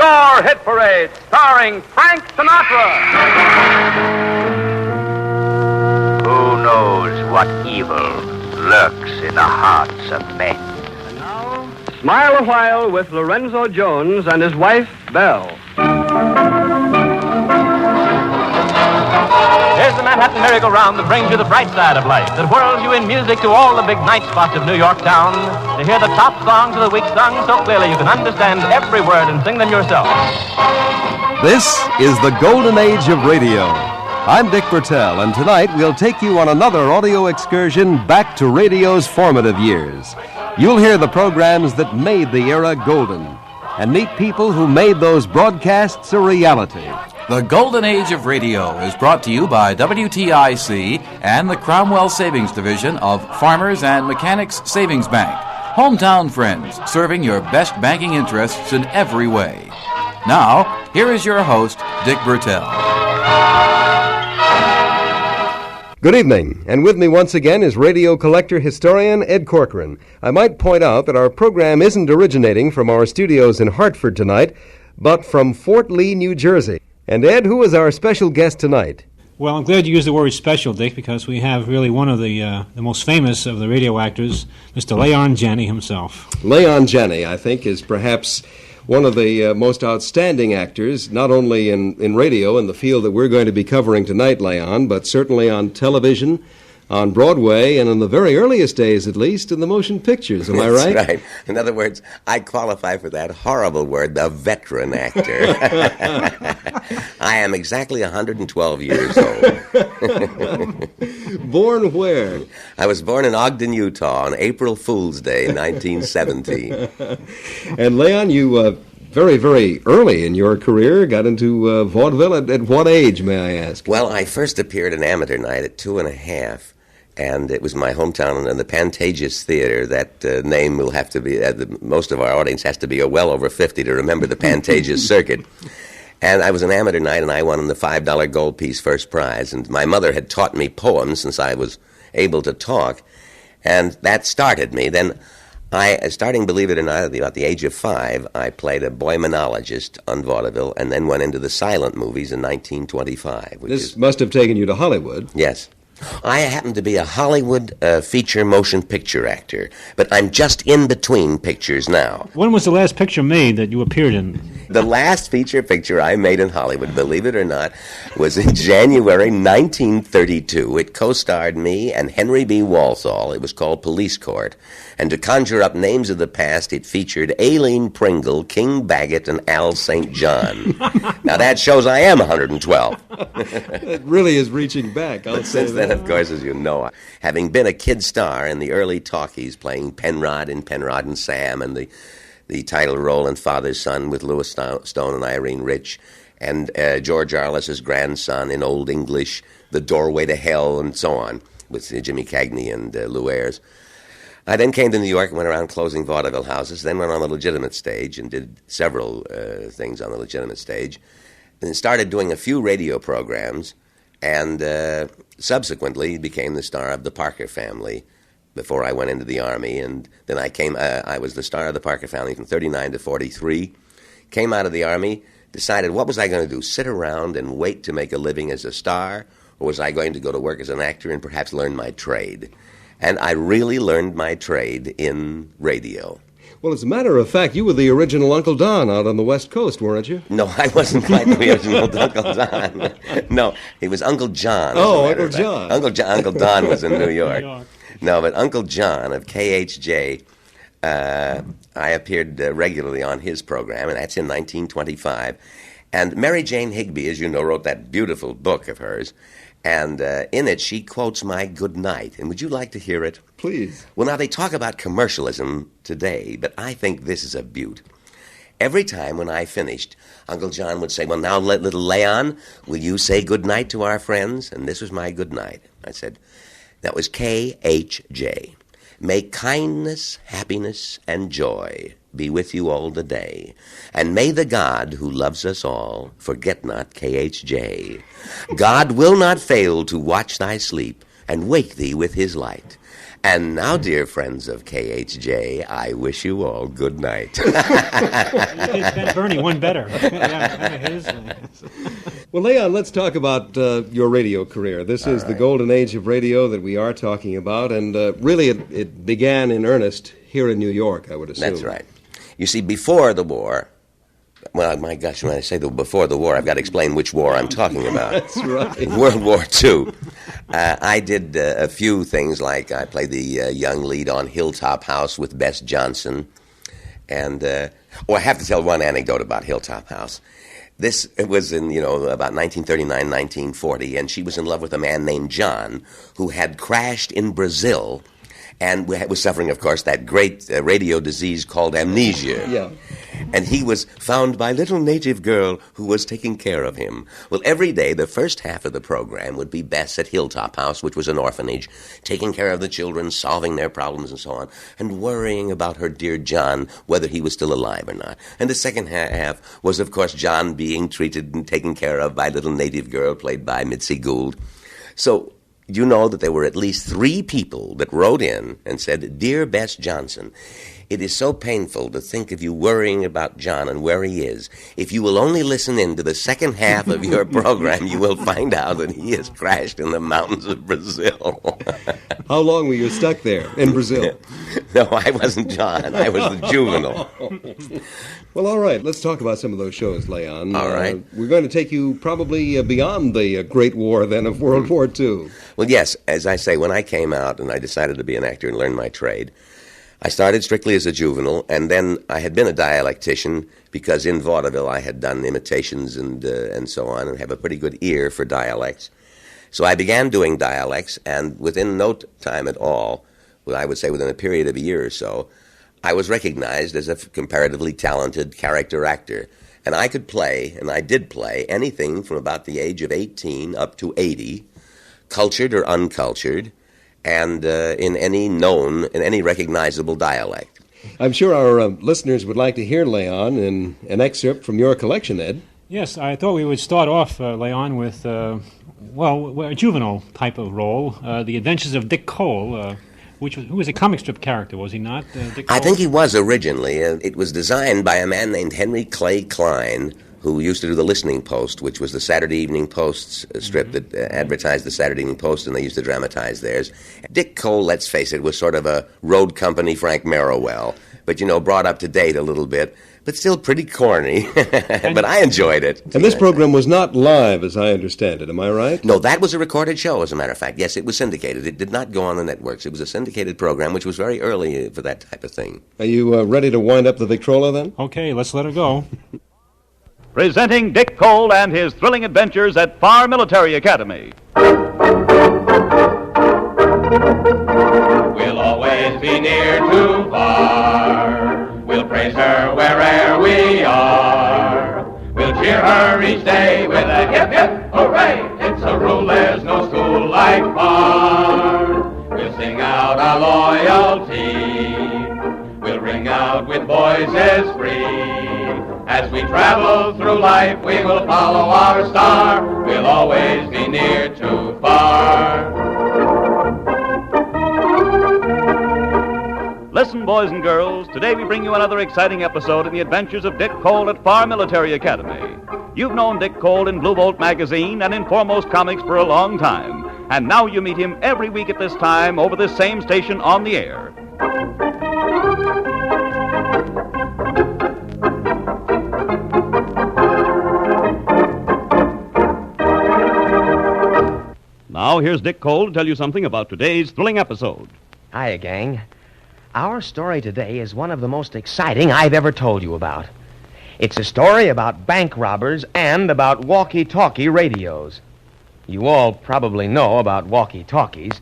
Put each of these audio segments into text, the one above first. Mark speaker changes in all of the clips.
Speaker 1: GAOR Hit Parade, starring Frank Sinatra.
Speaker 2: Who knows what evil lurks in the hearts of men?
Speaker 1: And now, Smile a While with Lorenzo Jones and his wife, Belle.
Speaker 3: Here's the Manhattan merry-go-round that brings you the bright side of life, that whirls you in music to all the big night spots of New York town, to hear the top songs of the week sung so clearly you can understand every word and sing them yourself.
Speaker 4: This is the golden age of radio. I'm Dick Bertel, and tonight we'll take you on another audio excursion back to radio's formative years. You'll hear the programs that made the era golden, and meet people who made those broadcasts a reality.
Speaker 5: The Golden Age of Radio is brought to you by WTIC and the Cromwell Savings Division of Farmers and Mechanics Savings Bank. Hometown friends, serving your best banking interests in every way. Now, here is your host, Dick Bertel.
Speaker 4: Good evening, and with me once again is radio collector historian Ed Corcoran. I might point out that our program isn't originating from our studios in Hartford tonight, but from Fort Lee, New Jersey. And Ed, who is our special guest tonight?
Speaker 6: Well, I'm glad you used the word special, Dick, because we have really one of the most famous of the radio actors, Mr. Leon Janny himself.
Speaker 4: Leon Janny, I think, is perhaps one of the most outstanding actors, not only in radio, in the field that we're going to be covering tonight, Leon, but certainly on television, on Broadway, and in the very earliest days, at least, in the motion pictures. Am I right?
Speaker 7: That's right. In other words, I qualify for that horrible word, the veteran actor. I am exactly 112 years old.
Speaker 4: Born where?
Speaker 7: I was born in Ogden, Utah, on April Fool's Day, 1970.
Speaker 4: And Leon, you very, very early in your career got into vaudeville. At what age, may I ask?
Speaker 7: Well, I first appeared in Amateur Night at 2.5. And it was my hometown in the Pantages Theater. That name will have to be, most of our audience has to be well over 50 to remember the Pantages Circuit. And I was an Amateur Night, and I won the $5 gold piece first prize. And my mother had taught me poems since I was able to talk, and that started me. Then starting, believe it or not, at about the age of 5, I played a boy monologist on vaudeville, and then went into the silent movies in 1925.
Speaker 4: This must have taken you to Hollywood.
Speaker 7: Yes. I happen to be a Hollywood feature motion picture actor, but I'm just in between pictures now.
Speaker 6: When was the last picture made that you appeared in?
Speaker 7: The last feature picture I made in Hollywood, believe it or not, was in January 1932. It co-starred me and Henry B. Walsall. It was called Police Court. And to conjure up names of the past, it featured Aileen Pringle, King Baggett, and Al St. John. Now that shows I am 112.
Speaker 4: It really is reaching back, I'll say
Speaker 7: Since then, of course, as you know, having been a kid star in the early talkies, playing Penrod in Penrod and Sam, and the title role in Father's Son with Louis Stone and Irene Rich, and George Arliss's grandson in Old English, The Doorway to Hell, and so on, with Jimmy Cagney and Lou Ayres. I then came to New York and went around closing vaudeville houses, then went on the legitimate stage and did several things on the legitimate stage, and started doing a few radio programs, and subsequently became the star of the Parker Family before I went into the Army. And then I was the star of the Parker Family from 39 to 43, came out of the Army, decided what was I going to do, sit around and wait to make a living as a star, or was I going to go to work as an actor and perhaps learn my trade? And I really learned my trade in radio.
Speaker 4: Well, as a matter of fact, you were the original Uncle Don out on the West Coast, weren't you?
Speaker 7: No, I wasn't quite the original Uncle Don. No, he was Uncle John.
Speaker 4: Oh, Uncle John.
Speaker 7: Uncle Don was in New York. No, but Uncle John of KHJ, I appeared regularly on his program, and that's in 1925. And Mary Jane Higby, as you know, wrote that beautiful book of hers. And in it, she quotes my good night. And would you like to hear it?
Speaker 4: Please.
Speaker 7: Well, now, they talk about commercialism today, but I think this is a beaut. Every time when I finished, Uncle John would say, well, now, little Leon, will you say good night to our friends? And this was my good night. I said, that was KHJ. May kindness, happiness, and joy be with you all the day. And may the God who loves us all forget not KHJ. God will not fail to watch thy sleep, and wake thee with his light. And now, dear friends of KHJ, I wish you all good night.
Speaker 6: Ben Bernie, one better.
Speaker 4: Well, Leon, let's talk about your radio career. This is the golden age of radio that we are talking about, and really it began in earnest here in New York, I would assume.
Speaker 7: That's right. You see, before the war, well, my gosh, when I say before the war, I've got to explain which war I'm talking about.
Speaker 4: That's right.
Speaker 7: World War II. I did a few things, like I played the young lead on Hilltop House with Bess Johnson. And, I have to tell one anecdote about Hilltop House. It was in, about 1939, 1940, and she was in love with a man named John who had crashed in Brazil and was suffering, of course, that great radio disease called amnesia.
Speaker 4: Yeah.
Speaker 7: And he was found by a little native girl who was taking care of him. Well, every day, the first half of the program would be Bess at Hilltop House, which was an orphanage, taking care of the children, solving their problems and so on, and worrying about her dear John, whether he was still alive or not. And the second half was, of course, John being treated and taken care of by a little native girl played by Mitzi Gould. So you know that there were at least 3 people that wrote in and said, "Dear Bess Johnson, it is so painful to think of you worrying about John and where he is. If you will only listen in to the second half of your program, you will find out that he has crashed in the mountains of Brazil."
Speaker 4: How long were you stuck there in Brazil?
Speaker 7: No, I wasn't John. I was the juvenile.
Speaker 4: Well, all right. Let's talk about some of those shows, Leon.
Speaker 7: All right.
Speaker 4: We're going to take you probably beyond the Great War, then, of World War II.
Speaker 7: Well, yes, as I say, when I came out and I decided to be an actor and learn my trade, I started strictly as a juvenile, and then I had been a dialectician because in vaudeville I had done imitations and so on, and have a pretty good ear for dialects. So I began doing dialects, and within no time at all, well, I would say within a period of a year or so, I was recognized as a comparatively talented character actor. And I could play, and I did play, anything from about the age of 18 up to 80, cultured or uncultured, and in any recognizable dialect.
Speaker 4: I'm sure our listeners would like to hear, Leon, in an excerpt from your collection, Ed.
Speaker 6: Yes, I thought we would start off, Leon, with, a juvenile type of role, The Adventures of Dick Cole, who was a comic strip character, was he not, Dick Cole?
Speaker 7: I think he was originally. It was designed by a man named Henry Clay Klein, who used to do the Listening Post, which was the Saturday Evening Post's strip that advertised the Saturday Evening Post, and they used to dramatize theirs. Dick Cole, let's face it, was sort of a road company Frank Merrowell, but, brought up to date a little bit, but still pretty corny. But I enjoyed it.
Speaker 4: And this program was not live, as I understand it. Am I right?
Speaker 7: No, that was a recorded show, as a matter of fact. Yes, it was syndicated. It did not go on the networks. It was a syndicated program, which was very early for that type of thing.
Speaker 4: Are you ready to wind up the Victrola, then?
Speaker 6: Okay, let's let her go.
Speaker 3: Presenting Dick Cole and his thrilling adventures at Farr Military Academy.
Speaker 8: We'll always be near to Farr. We'll praise her wherever we are. We'll cheer her each day with a hip, hip, hooray. It's a rule, there's no school like Farr. We'll sing out our loyalty. We'll ring out with voices free. As we travel through life, we will follow our star. We'll always be near to Farr.
Speaker 3: Listen, boys and girls, today we bring you another exciting episode in the adventures of Dick Cole at Farr Military Academy. You've known Dick Cole in Blue Bolt magazine and in Foremost Comics for a long time, and now you meet him every week at this time over this same station on the air. Now, here's Dick Cole to tell you something about today's thrilling episode.
Speaker 9: Hiya, gang. Our story today is one of the most exciting I've ever told you about. It's a story about bank robbers and about walkie-talkie radios. You all probably know about walkie-talkies.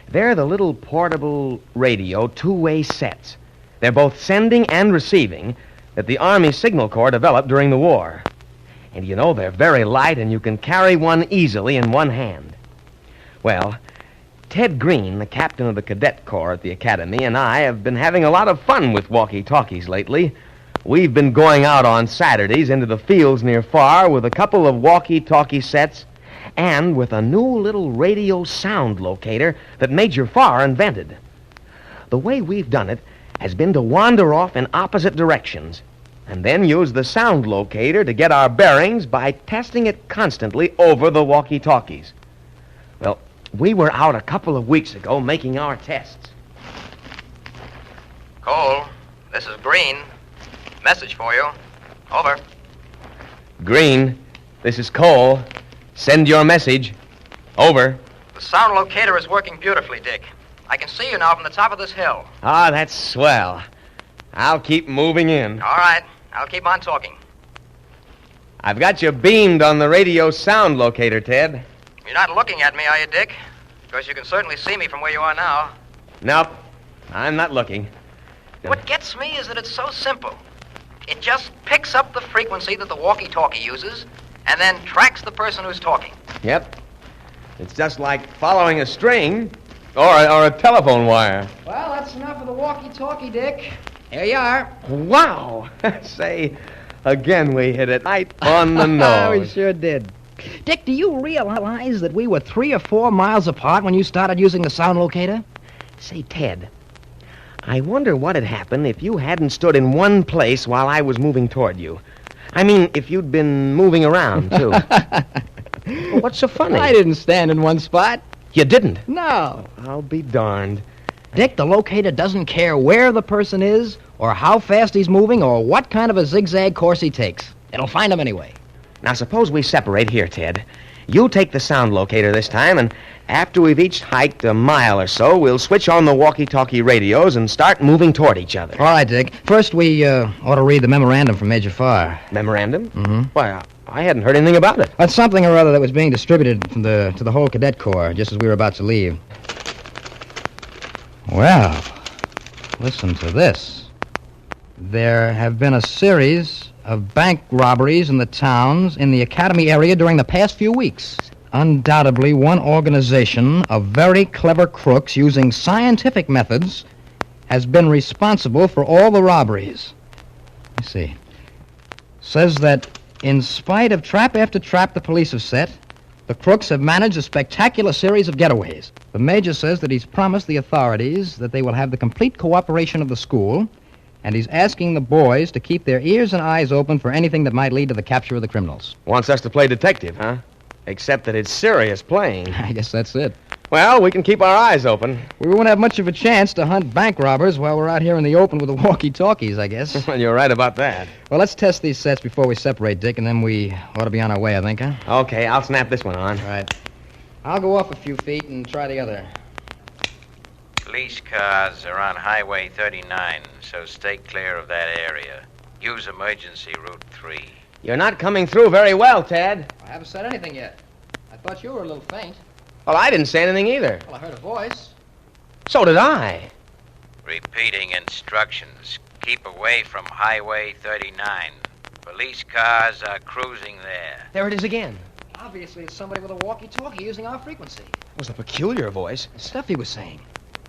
Speaker 9: They're the little portable radio two-way sets. They're both sending and receiving that the Army Signal Corps developed during the war. And they're very light and you can carry one easily in one hand. Well, Ted Green, the captain of the Cadet Corps at the Academy, and I have been having a lot of fun with walkie-talkies lately. We've been going out on Saturdays into the fields near Farr with a couple of walkie-talkie sets and with a new little radio sound locator that Major Farr invented. The way we've done it has been to wander off in opposite directions and then use the sound locator to get our bearings by testing it constantly over the walkie-talkies. Well, we were out a couple of weeks ago making our tests.
Speaker 10: Cole, this is Green. Message for you. Over.
Speaker 9: Green, this is Cole. Send your message. Over.
Speaker 10: The sound locator is working beautifully, Dick. I can see you now from the top of this hill.
Speaker 9: Ah, that's swell. I'll keep moving in.
Speaker 10: All right. I'll keep on talking.
Speaker 9: I've got you beamed on the radio sound locator, Ted.
Speaker 10: You're not looking at me, are you, Dick? Because you can certainly see me from where you are now.
Speaker 9: Nope, I'm not looking.
Speaker 10: What gets me is that it's so simple. It just picks up the frequency that the walkie-talkie uses and then tracks the person who's talking.
Speaker 9: Yep. It's just like following a string or a telephone wire.
Speaker 10: Well, that's enough of the walkie-talkie, Dick. Here you are.
Speaker 9: Wow. Say, again we hit it right on the nose.
Speaker 10: We sure did. Dick, do you realize that we were 3 or 4 miles apart when you started using the sound locator?
Speaker 9: Say, Ted, I wonder what had happened if you hadn't stood in one place while I was moving toward you. I mean, if you'd been moving around, too. Well, what's so funny?
Speaker 10: I didn't stand in one spot.
Speaker 9: You didn't?
Speaker 10: No.
Speaker 9: I'll be darned.
Speaker 10: Dick, the locator doesn't care where the person is or how fast he's moving or what kind of a zigzag course he takes. It'll find him anyway.
Speaker 9: Now, suppose we separate here, Ted. You take the sound locator this time, and after we've each hiked a mile or so, we'll switch on the walkie-talkie radios and start moving toward each other.
Speaker 10: All right, Dick. First, we ought to read the memorandum from Major Farr.
Speaker 9: Memorandum?
Speaker 10: Mm-hmm.
Speaker 9: Why, I hadn't heard anything about it.
Speaker 10: That's something or other that was being distributed from to the whole cadet corps just as we were about to leave. Well, listen to this. There have been a series of bank robberies in the towns in the academy area during the past few weeks. Undoubtedly, one organization of very clever crooks using scientific methods has been responsible for all the robberies. Let's see. Says that in spite of trap after trap the police have set, the crooks have managed a spectacular series of getaways. The major says that he's promised the authorities that they will have the complete cooperation of the school, and he's asking the boys to keep their ears and eyes open for anything that might lead to the capture of the criminals.
Speaker 9: Wants us to play detective, huh? Except that it's serious playing.
Speaker 10: I guess that's it.
Speaker 9: Well, we can keep our eyes open.
Speaker 10: We won't have much of a chance to hunt bank robbers while we're out here in the open with the walkie-talkies, I guess.
Speaker 9: Well, you're right about that.
Speaker 10: Well, let's test these sets before we separate, Dick, and then we ought to be on our way, I think, huh?
Speaker 9: Okay, I'll snap this one on.
Speaker 10: Right. I'll go off a few feet and try the other.
Speaker 2: Police cars are on Highway 39, so stay clear of that area. Use emergency Route 3.
Speaker 9: You're not coming through very well, Ted.
Speaker 10: I haven't said anything yet. I thought you were a little faint.
Speaker 9: Well, I didn't say anything either.
Speaker 10: Well, I heard a voice.
Speaker 9: So did I.
Speaker 2: Repeating instructions. Keep away from Highway 39. Police cars are cruising there.
Speaker 9: There it is again.
Speaker 10: Obviously, it's somebody with a walkie-talkie using our frequency.
Speaker 9: It was a peculiar voice.
Speaker 10: The stuff he was saying.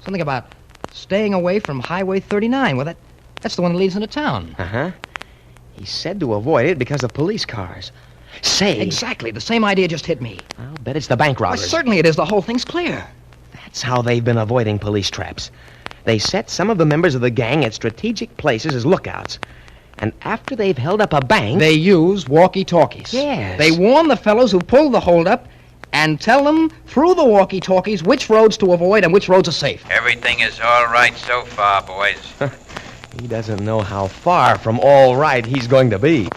Speaker 10: Something about staying away from Highway 39. Well, that's the one that leads into town.
Speaker 9: Uh-huh. He said to avoid it because of police cars. Say.
Speaker 10: Exactly. The same idea just hit me.
Speaker 9: I'll bet it's the bank robbers.
Speaker 10: Well, certainly it is. The whole thing's clear.
Speaker 9: That's how they've been avoiding police traps. They set some of the members of the gang at strategic places as lookouts. And after they've held up a bank...
Speaker 10: They use walkie-talkies.
Speaker 9: Yes.
Speaker 10: They warn the fellows who pulled the holdup and tell them through the walkie-talkies which roads to avoid and which roads are safe.
Speaker 2: Everything is all right so far, boys.
Speaker 9: He doesn't know how far from all right he's going to be.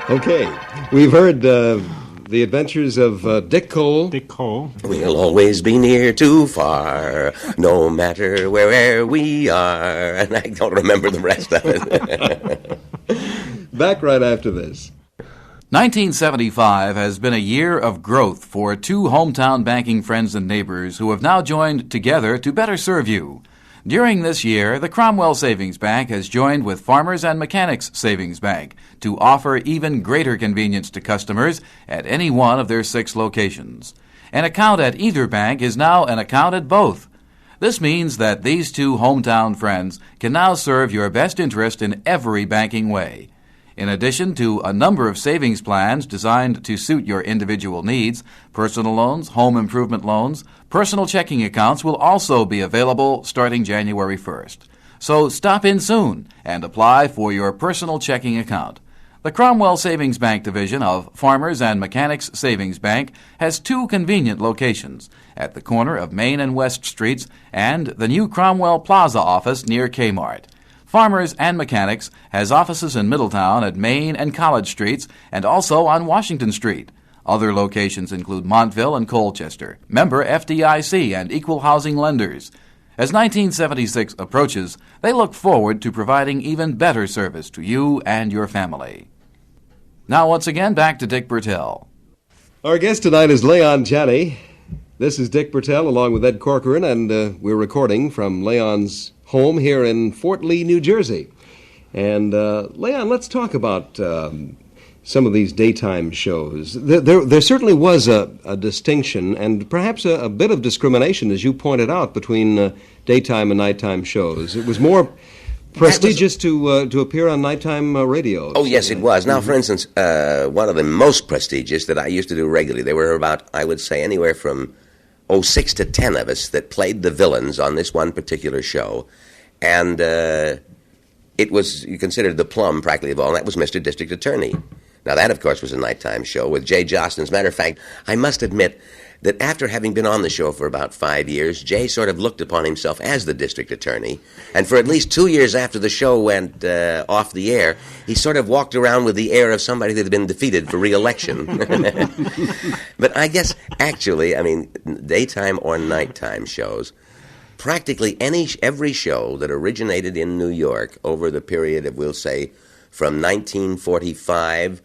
Speaker 4: Okay, we've heard the adventures of Dick Cole.
Speaker 6: Dick Cole.
Speaker 7: We'll always be near too far, no matter where we are. And I don't remember the rest of it.
Speaker 4: Back right after this.
Speaker 5: 1975 has been a year of growth for two hometown banking friends and neighbors who have now joined together to better serve you. During this year, the Cromwell Savings Bank has joined with Farmers and Mechanics Savings Bank to offer even greater convenience to customers at any one of their 6 locations. An account at either bank is now an account at both. This means that these two hometown friends can now serve your best interest in every banking way. In addition to a number of savings plans designed to suit your individual needs, personal loans, home improvement loans, personal checking accounts will also be available starting January 1st. So stop in soon and apply for your personal checking account. The Cromwell Savings Bank division of Farmers and Mechanics Savings Bank has two convenient locations at the corner of Main and West Streets and the new Cromwell Plaza office near Kmart. Farmers and Mechanics has offices in Middletown at Main and College Streets and also on Washington Street. Other locations include Montville and Colchester, member FDIC and equal housing lenders. As 1976 approaches, they look forward to providing even better service to you and your family. Now, once again, back to Dick Bertel.
Speaker 4: Our guest tonight is Leon Janny. This is Dick Bertel along with Ed Corcoran, and we're recording from Leon's home here in Fort Lee, New Jersey. And, Leon, let's talk about some of these daytime shows. There certainly was a distinction and perhaps a bit of discrimination, as you pointed out, between daytime and nighttime shows. It was more prestigious to appear on nighttime radio.
Speaker 7: Oh, yes, it was. Now, for instance, one of the most prestigious that I used to do regularly, there were about, I would say, anywhere from 6 to 10 of us that played the villains on this one particular show. And it was, you considered the plum practically of all, and that was Mr. District Attorney. Now, that, of course, was a nighttime show with Jay Jostin. As a matter of fact, I must admit that after having been on the show for about 5 years, Jay sort of looked upon himself as the district attorney. And for at least 2 years after the show went off the air, he sort of walked around with the air of somebody that had been defeated for re-election. But I guess, actually, I mean, daytime or nighttime shows, practically every show that originated in New York over the period of, we'll say, from 1945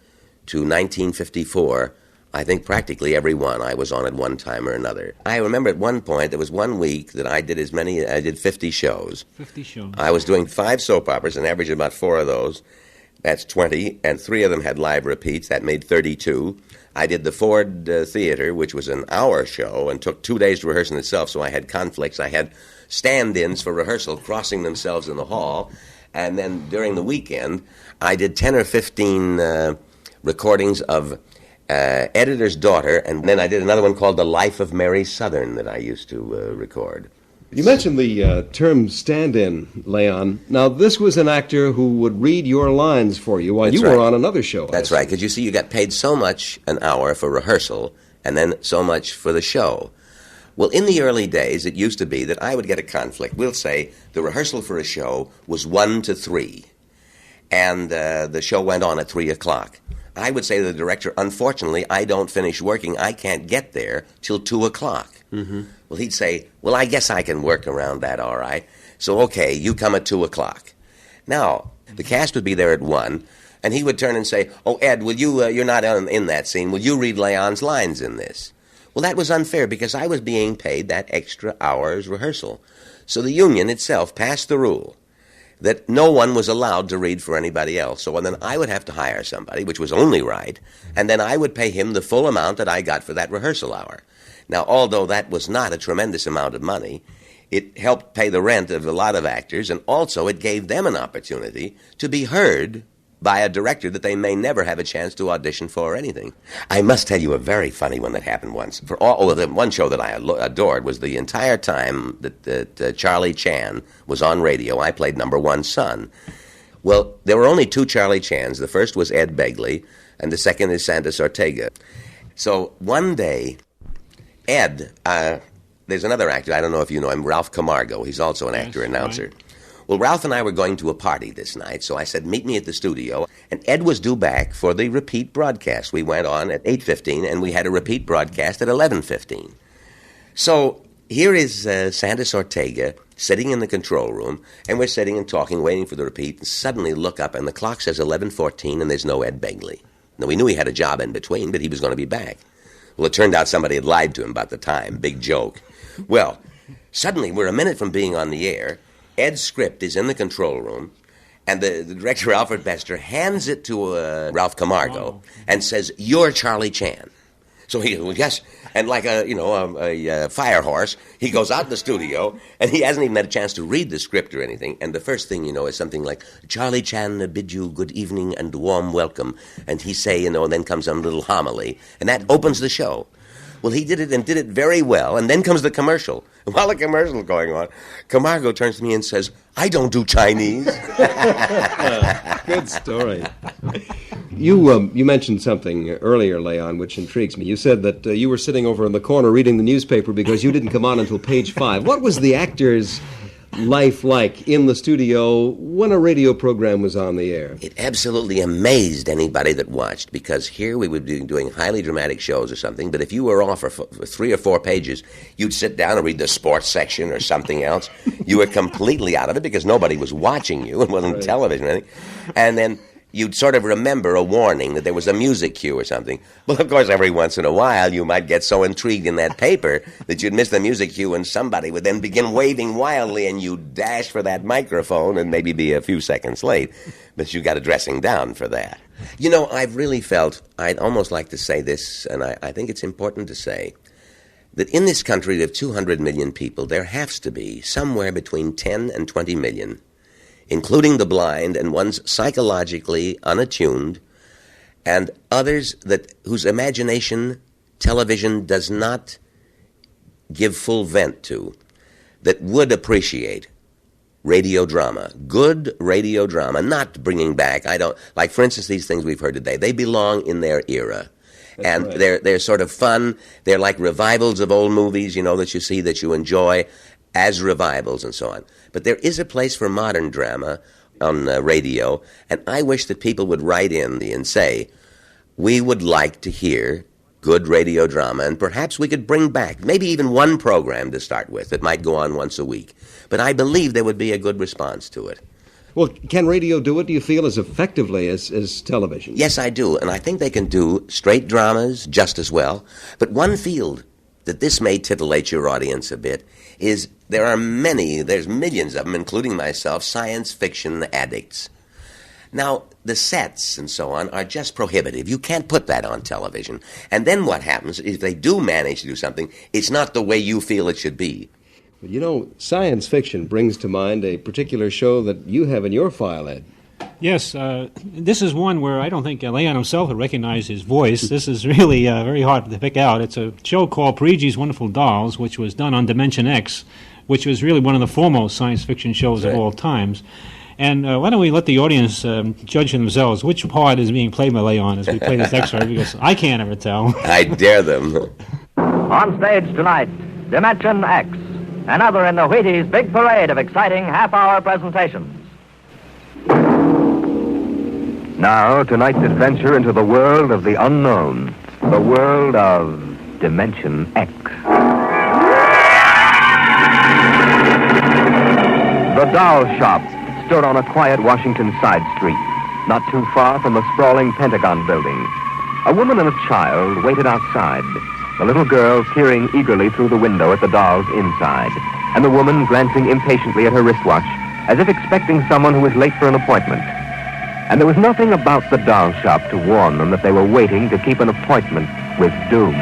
Speaker 7: to 1954, I think practically every one I was on at one time or another. I remember at one point, there was 1 week that I did I did 50 shows.
Speaker 6: 50 shows.
Speaker 7: I was doing 5 soap operas, and averaged about 4 of those. That's 20, and 3 of them had live repeats. That made 32. I did the Ford Theater, which was an hour show, and took 2 days to rehearse in itself, so I had conflicts. I had stand-ins for rehearsal crossing themselves in the hall. And then during the weekend, I did 10 or 15 recordings of Editor's Daughter, and then I did another one called The Life of Mary Southern that I used to record.
Speaker 4: You mentioned the term stand-in, Leon. Now, this was an actor who would read your lines for you while you were on another show.
Speaker 7: That's right, because you see, you got paid so much an hour for rehearsal, and then so much for the show. Well, in the early days, it used to be that I would get a conflict. We'll say the rehearsal for a show was 1 to 3, and the show went on at 3 o'clock. I would say to the director, unfortunately, I don't finish working. I can't get there till 2 o'clock. Mm-hmm. Well, he'd say, well, I guess I can work around that, all right. So, okay, you come at 2 o'clock. Now, the cast would be there at 1, and he would turn and say, oh, Ed, will you, you're not in that scene, will you read Leon's lines in this? Well, that was unfair because I was being paid that extra hour's rehearsal. So the union itself passed the rule that no one was allowed to read for anybody else. So then I would have to hire somebody, which was only right, and then I would pay him the full amount that I got for that rehearsal hour. Now, although that was not a tremendous amount of money, it helped pay the rent of a lot of actors, and also it gave them an opportunity to be heard by a director that they may never have a chance to audition for or anything. I must tell you a very funny one that happened once. The one show that I adored was the entire time that Charlie Chan was on radio, I played number 1 son. Well, there were only 2 Charlie Chans. The first was Ed Begley, and the second is Sandus Ortega. So one day, Ed, there's another actor, I don't know if you know him, Ralph Camargo. He's also an actor-announcer. Right. Well, Ralph and I were going to a party this night, so I said, meet me at the studio. And Ed was due back for the repeat broadcast. We went on at 8:15, and we had a repeat broadcast at 11:15. So here is Sandus Ortega sitting in the control room, and we're sitting and talking, waiting for the repeat, and suddenly look up, and the clock says 11:14, and there's no Ed Begley. Now, we knew he had a job in between, but he was going to be back. Well, it turned out somebody had lied to him about the time. Big joke. Well, suddenly, we're a minute from being on the air. Ed's script is in the control room, and the director, Alfred Bester, hands it to Ralph Camargo and says, you're Charlie Chan. So he goes, yes. And like a fire horse, he goes out in the studio, and he hasn't even had a chance to read the script or anything. And the first thing, is something like, Charlie Chan bid you good evening and warm welcome. And he say, and then comes a little homily. And that opens the show. Well, he did it and did it very well. And then comes the commercial. And while the commercial is going on, Camargo turns to me and says, I don't do Chinese.
Speaker 4: Good story. You mentioned something earlier, Leon, which intrigues me. You said that you were sitting over in the corner reading the newspaper because you didn't come on until page 5. What was the actor's life like in the studio when a radio program was on the air?
Speaker 7: It absolutely amazed anybody that watched, because here we would be doing highly dramatic shows or something, but if you were off for 3 or 4 pages, you'd sit down and read the sports section or something else. You were completely out of it because nobody was watching you. It wasn't television or anything. And then you'd sort of remember a warning that there was a music cue or something. Well, of course, every once in a while, you might get so intrigued in that paper that you'd miss the music cue, and somebody would then begin waving wildly, and you'd dash for that microphone and maybe be a few seconds late. But you got a dressing down for that. I've really felt, I'd almost like to say this, and I think it's important to say, that in this country of 200 million people, there has to be somewhere between 10 and 20 million, including the blind and ones psychologically unattuned, and others whose imagination television does not give full vent to, that would appreciate radio drama, good radio drama, not bringing back, like for instance these things we've heard today, they belong in their era. That's and right. They're sort of fun, they're like revivals of old movies, that you see, that you enjoy, as revivals and so on. But there is a place for modern drama on radio, and I wish that people would write in and say, we would like to hear good radio drama, and perhaps we could bring back maybe even one program to start with that might go on once a week. But I believe there would be a good response to it.
Speaker 4: Well, can radio do it, do you feel, as effectively as television?
Speaker 7: Yes, I do, and I think they can do straight dramas just as well. But one field that this may titillate your audience a bit is there's millions of them, including myself, science fiction addicts. Now, the sets and so on are just prohibitive. You can't put that on television. And then what happens, if they do manage to do something, it's not the way you feel it should be.
Speaker 4: Well, science fiction brings to mind a particular show that you have in your file, Ed.
Speaker 6: Yes, this is one where I don't think Leon himself would recognize his voice. This is really very hard to pick out. It's a show called Parigi's Wonderful Dolls, which was done on Dimension X, which was really one of the foremost science fiction shows of all times. And why don't we let the audience judge for themselves which part is being played by Leon as we play this excerpt, because I can't ever tell.
Speaker 7: I dare them.
Speaker 11: On stage tonight, Dimension X, another in the Wheaties' big parade of exciting half-hour presentations.
Speaker 12: Now, tonight's adventure into the world of the unknown, the world of Dimension X. The doll shop stood on a quiet Washington side street, not too far from the sprawling Pentagon building. A woman and a child waited outside, the little girl peering eagerly through the window at the dolls inside, and the woman glancing impatiently at her wristwatch, as if expecting someone who was late for an appointment. And there was nothing about the doll shop to warn them that they were waiting to keep an appointment with doom.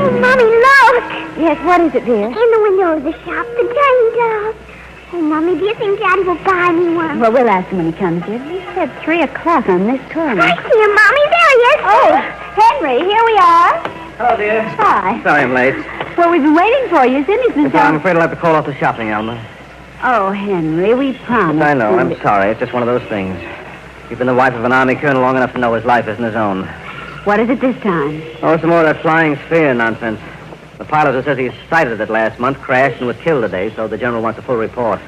Speaker 13: Oh, Mommy, look! Yes, what is it, dear? In the window of the shop, the tiny dolls. Oh, Mommy, do you think Daddy will buy me one?
Speaker 14: Well, we'll ask him when he comes, dear. He said 3 o'clock on this corner.
Speaker 13: I see him, Mommy. There he is.
Speaker 14: Oh, Henry, here we are.
Speaker 11: Hello, dear.
Speaker 14: Hi.
Speaker 11: Sorry I'm late.
Speaker 14: Well, we've been waiting for you. Cindy's been
Speaker 11: I'm afraid I'll have to call off the shopping, Elma.
Speaker 14: Oh, Henry, we promised.
Speaker 11: I know. I'm sorry. It's just one of those things. You've been the wife of an Army colonel long enough to know his life isn't his own.
Speaker 14: What is it this time?
Speaker 11: Oh, some more of that flying sphere nonsense. The pilot who says he sighted it last month crashed and was killed today, so the general wants a full report.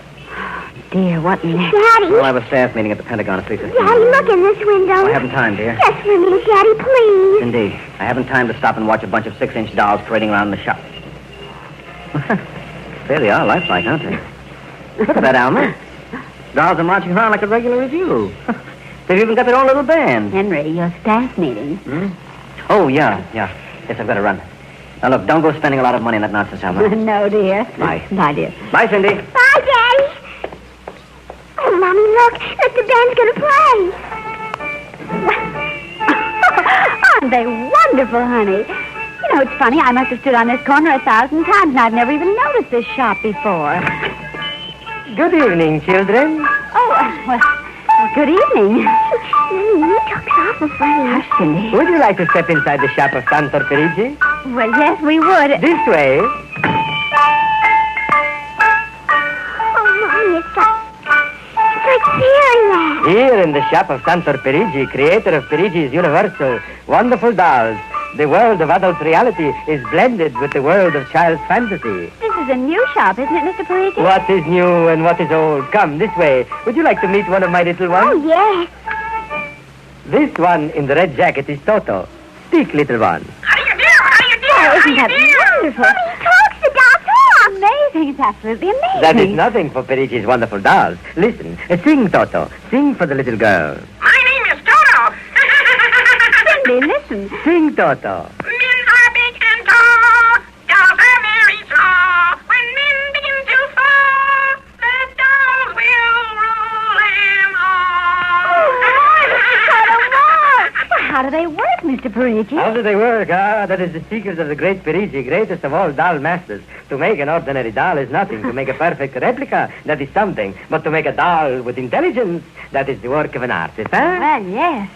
Speaker 14: Dear, what next?
Speaker 13: Daddy!
Speaker 11: We'll have a staff meeting at the Pentagon at 3:15.
Speaker 13: Daddy, look in this window.
Speaker 11: I haven't time, dear.
Speaker 13: Just for a minute, Daddy, please.
Speaker 11: Indeed. I haven't time to stop and watch a bunch of 6-inch dolls parading around the shop. There they are, lifelike, aren't they? Look at that, Alma. Dolls are marching around like a regular review. They've even got their own little band.
Speaker 14: Henry, your staff meeting.
Speaker 11: Oh, yeah. Yes, I've got to run. Now, look, don't go spending a lot of money on that nonsense, Alma.
Speaker 14: No, dear.
Speaker 11: Bye.
Speaker 14: Bye, dear.
Speaker 11: Bye, Cindy.
Speaker 13: Bye, Daddy. Oh, Mommy, look. The band's going to play.
Speaker 14: Aren't they wonderful, honey? You know, it's funny. I must have stood on this corner 1,000 times, and I've never even noticed this shop before.
Speaker 11: Good evening, children.
Speaker 14: Oh, well, good evening.
Speaker 13: He talks awful funny.
Speaker 14: Hush, Cindy.
Speaker 11: Would you like to step inside the shop of Santor Perigi?
Speaker 14: Well, yes, we would.
Speaker 11: This way.
Speaker 13: Oh, Mommy, it's like fairyland.
Speaker 11: Here in the shop of Santor Perigi, creator of Perigi's Universal Wonderful Dolls, the world of adult reality is blended with the world of child's fantasy.
Speaker 14: This is a new shop, isn't it, Mr. Parigi?
Speaker 11: What is new and what is old? Come, this way. Would you like to meet one of my little ones?
Speaker 13: Oh, yes.
Speaker 11: This one in the red jacket is Toto. Speak, little one.
Speaker 14: Oh, isn't that wonderful?
Speaker 13: Mommy, he talks. The doll talks.
Speaker 14: Amazing. It's absolutely amazing.
Speaker 11: That is nothing for Perigi's wonderful dolls. Listen, sing, Toto. Sing for the little girl.
Speaker 15: My name is Toto.
Speaker 14: Cindy, listen.
Speaker 11: Sing, Toto.
Speaker 15: Men are big and tall. Dolls are very small. When men begin to fall, the dolls will rule them all.
Speaker 14: How do they work, Mr. Parigi?
Speaker 11: How do they work? That is the secret of the great Perigi, greatest of all doll masters. To make an ordinary doll is nothing. To make a perfect replica, that is something. But to make a doll with intelligence, that is the work of an artist, huh?
Speaker 14: Well, yes.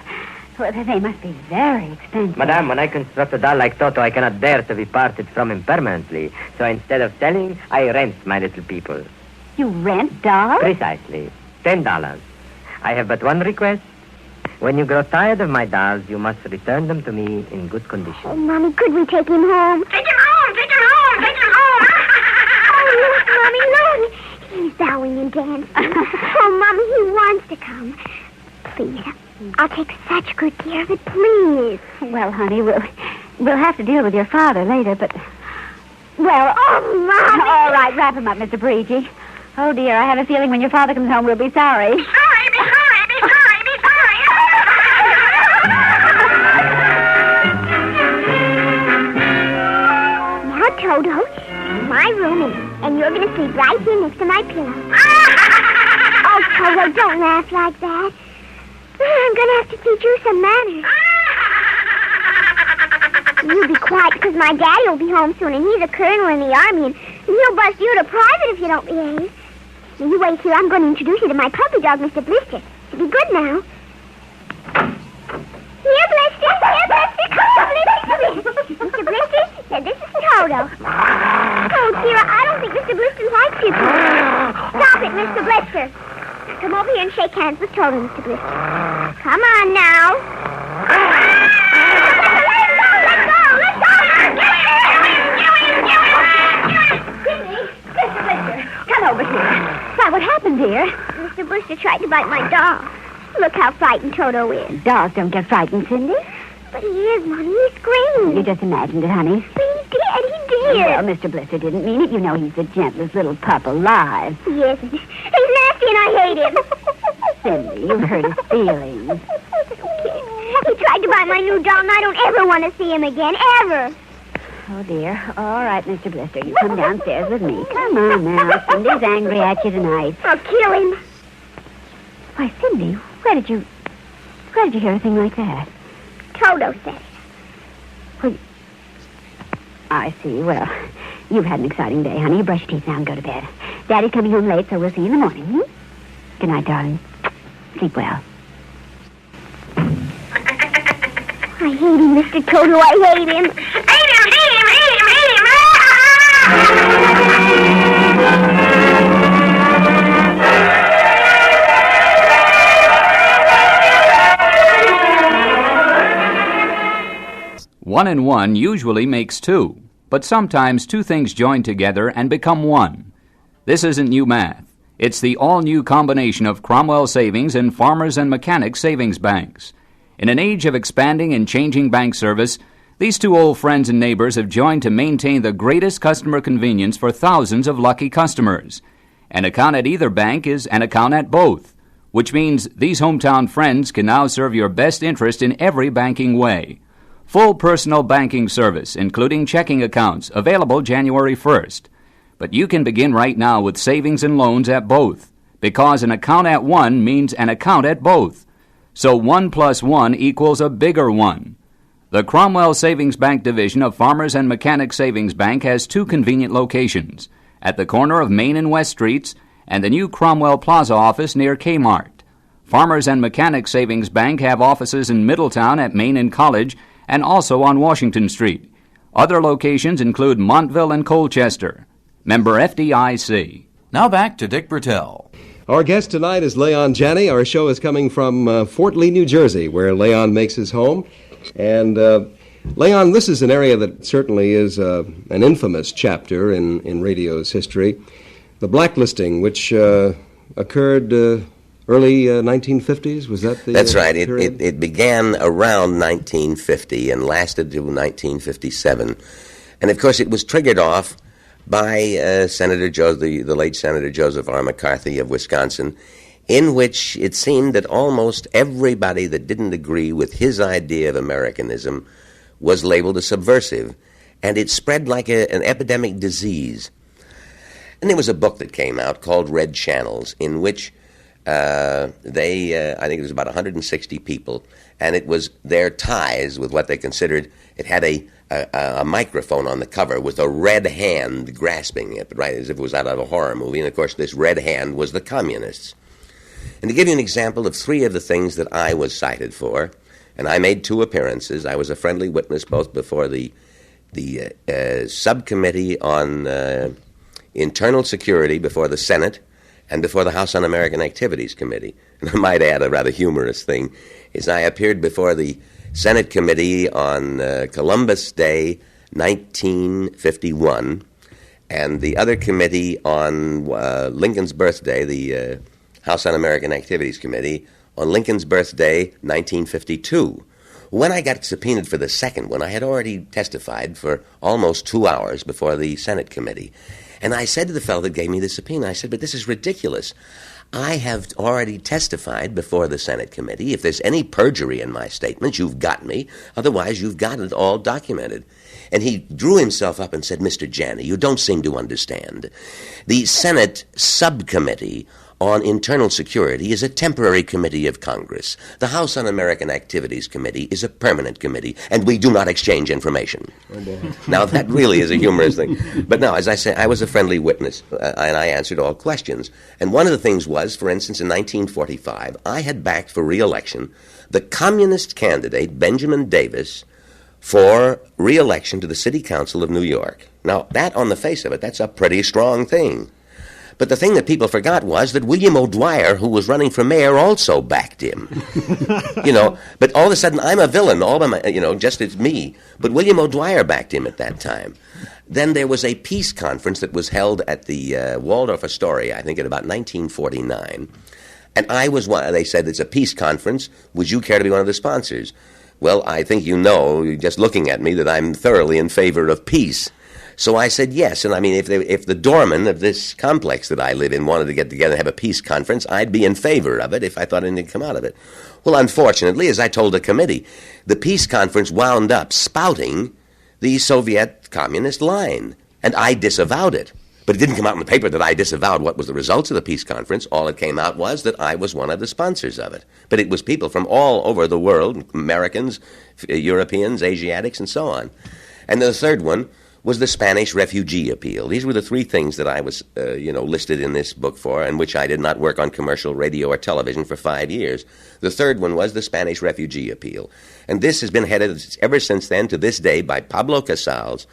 Speaker 14: Well, they must be very expensive.
Speaker 11: Madame, when I construct a doll like Toto, I cannot bear to be parted from him permanently. So instead of selling, I rent my little people.
Speaker 14: You rent dolls?
Speaker 11: Precisely. $10. I have but one request. When you grow tired of my dolls, you must return them to me in good condition.
Speaker 13: Oh, Mommy, could we take him home?
Speaker 15: Take him home, take him home, take him home.
Speaker 13: Oh, look, Mommy, look. He's bowing and dancing. Oh, Mommy, he wants to come. Please, I'll take such good care of it, please.
Speaker 14: Well, honey, we'll have to deal with your father later, but...
Speaker 13: Well, oh, Mommy.
Speaker 14: All right, wrap him up, Mr. Parigi. Oh, dear, I have a feeling when your father comes home, we'll be sorry.
Speaker 15: Sorry, be sorry, be sorry, be sorry.
Speaker 13: Now, Toto, my room, and you're going to sleep right here next to my pillow. Oh, Toto, don't laugh like that. I'm going to have to teach you some manners. You be quiet, because my daddy will be home soon, and he's a colonel in the army, and he'll bust you to private if you don't behave. You wait here. I'm going to introduce you to my puppy dog, Mr. Blister. So be good now. Here, Blister. Here, Blister. Come on, Blister. Mr. Blister, now this is Toto. Oh, Kira, I don't think Mr. Blister likes you. Stop it, Mr. Blister. Come over here and shake hands with Toto, Mr. Blister. Come on now. Let go.
Speaker 14: Cindy, Mr. Blister, come over here. Why, what happened, dear?
Speaker 13: Mr. Blister tried to bite my dog. Look how frightened Toto is.
Speaker 14: Dogs don't get frightened, Cindy.
Speaker 13: But he is, Mommy. He screamed.
Speaker 14: You just imagined it, honey.
Speaker 13: But he did.
Speaker 14: Well, Mr. Blister didn't mean it. You know he's the gentlest little pup alive.
Speaker 13: He isn't. He's nasty and I hate him.
Speaker 14: Cindy, you hurt his feelings.
Speaker 13: He tried to bite my new doll, and I don't ever want to see him again, ever.
Speaker 14: Oh, dear. All right, Mr. Blister, you come downstairs with me. Come on now. Cindy's angry at you tonight.
Speaker 13: I'll kill him.
Speaker 14: Why, Cindy, where did you hear a thing like that?
Speaker 13: Toto said it.
Speaker 14: Well, I see. Well, you've had an exciting day, honey. You brush your teeth now and go to bed. Daddy's coming home late, so we'll see you in the morning. Hmm? Good night, darling. Sleep well.
Speaker 13: I hate him, Mr. Toto. I hate him.
Speaker 5: One and one usually makes two, but sometimes two things join together and become one. This isn't new math. It's the all-new combination of Cromwell Savings and Farmers and Mechanics Savings Banks. In an age of expanding and changing bank service, these two old friends and neighbors have joined to maintain the greatest customer convenience for thousands of lucky customers. An account at either bank is an account at both, which means these hometown friends can now serve your best interest in every banking way. Full personal banking service, including checking accounts, available January 1st. But you can begin right now with savings and loans at both, because an account at one means an account at both. So 1 + 1 equals a bigger one.
Speaker 16: The Cromwell Savings Bank division of Farmers and Mechanics Savings Bank has two convenient locations, at the corner of Main and West Streets and the new Cromwell Plaza office near Kmart. Farmers and Mechanics Savings Bank have offices in Middletown at Main and College and also on Washington Street. Other locations include Montville and Colchester. Member FDIC.
Speaker 5: Now back to Dick Bertel.
Speaker 4: Our guest tonight is Leon Janny. Our show is coming from Fort Lee, New Jersey, where Leon makes his home. And, Leon, this is an area that certainly is an infamous chapter in radio's history. The blacklisting, which occurred early 1950s, was that the
Speaker 7: That's right.
Speaker 4: period?
Speaker 7: It began around 1950 and lasted to 1957. And, of course, it was triggered off by the late Senator Joseph R. McCarthy of Wisconsin, in which it seemed that almost everybody that didn't agree with his idea of Americanism was labeled as subversive, and it spread like an epidemic disease. And there was a book that came out called Red Channels, in which I think it was about 160 people, and it was their ties with what they considered, it had a microphone on the cover with a red hand grasping it, right, as if it was out of a horror movie, and of course this red hand was the communists. And to give you an example of three of the things that I was cited for, and I made two appearances. I was a friendly witness both before the subcommittee on internal security before the Senate and before the House Un-American Activities Committee. And I might add a rather humorous thing, is I appeared before the Senate Committee on Columbus Day, 1951, and the other committee on Lincoln's birthday, the House Un-American Activities Committee, on Lincoln's birthday, 1952. When I got subpoenaed for the second one, I had already testified for almost 2 hours before the Senate Committee. And I said to the fellow that gave me the subpoena, I said, but this is ridiculous. I have already testified before the Senate Committee. If there's any perjury in my statements, you've got me. Otherwise, you've got it all documented. And he drew himself up and said, Mr. Janny, you don't seem to understand. The Senate Subcommittee on Internal Security is a temporary committee of Congress. The House Un-American Activities Committee is a permanent committee, and we do not exchange information. Now, that really is a humorous thing. But no, as I say, I was a friendly witness, and I answered all questions. And one of the things was, for instance, in 1945, I had backed for re-election the communist candidate, Benjamin Davis, for re-election to the City Council of New York. Now, that, on the face of it, that's a pretty strong thing. But the thing that people forgot was that William O'Dwyer, who was running for mayor, also backed him. But all of a sudden, I'm a villain, all by my, just it's me. But William O'Dwyer backed him at that time. Then there was a peace conference that was held at the Waldorf Astoria, I think, in about 1949. And I was one. They said, it's a peace conference. Would you care to be one of the sponsors? Well, I think just looking at me, that I'm thoroughly in favor of peace. So I said yes, and I mean, if the doorman of this complex that I live in wanted to get together and have a peace conference, I'd be in favor of it if I thought anything would come out of it. Well, unfortunately, as I told the committee, the peace conference wound up spouting the Soviet communist line, and I disavowed it. But it didn't come out in the paper that I disavowed what was the results of the peace conference. All it came out was that I was one of the sponsors of it. But it was people from all over the world, Americans, Europeans, Asiatics, and so on. And the third one was the Spanish refugee appeal. These were the three things that I was, listed in this book for, and which I did not work on commercial radio or television for 5 years. The third one was the Spanish refugee appeal. And this has been headed ever since then to this day by Pablo Casals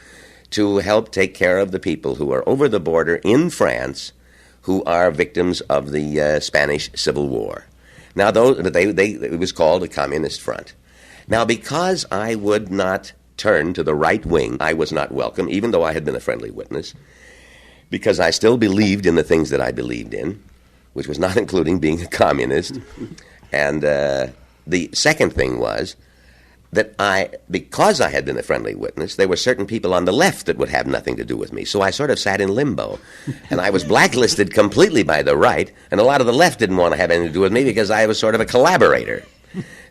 Speaker 7: to help take care of the people who are over the border in France who are victims of the Spanish Civil War. Now, it was called a Communist Front. Now, because I would not turn to the right wing, I was not welcome, even though I had been a friendly witness, because I still believed in the things that I believed in, which was not including being a communist. And the second thing was that because I had been a friendly witness, there were certain people on the left that would have nothing to do with me. So I sort of sat in limbo. And I was blacklisted completely by the right, and a lot of the left didn't want to have anything to do with me because I was sort of a collaborator.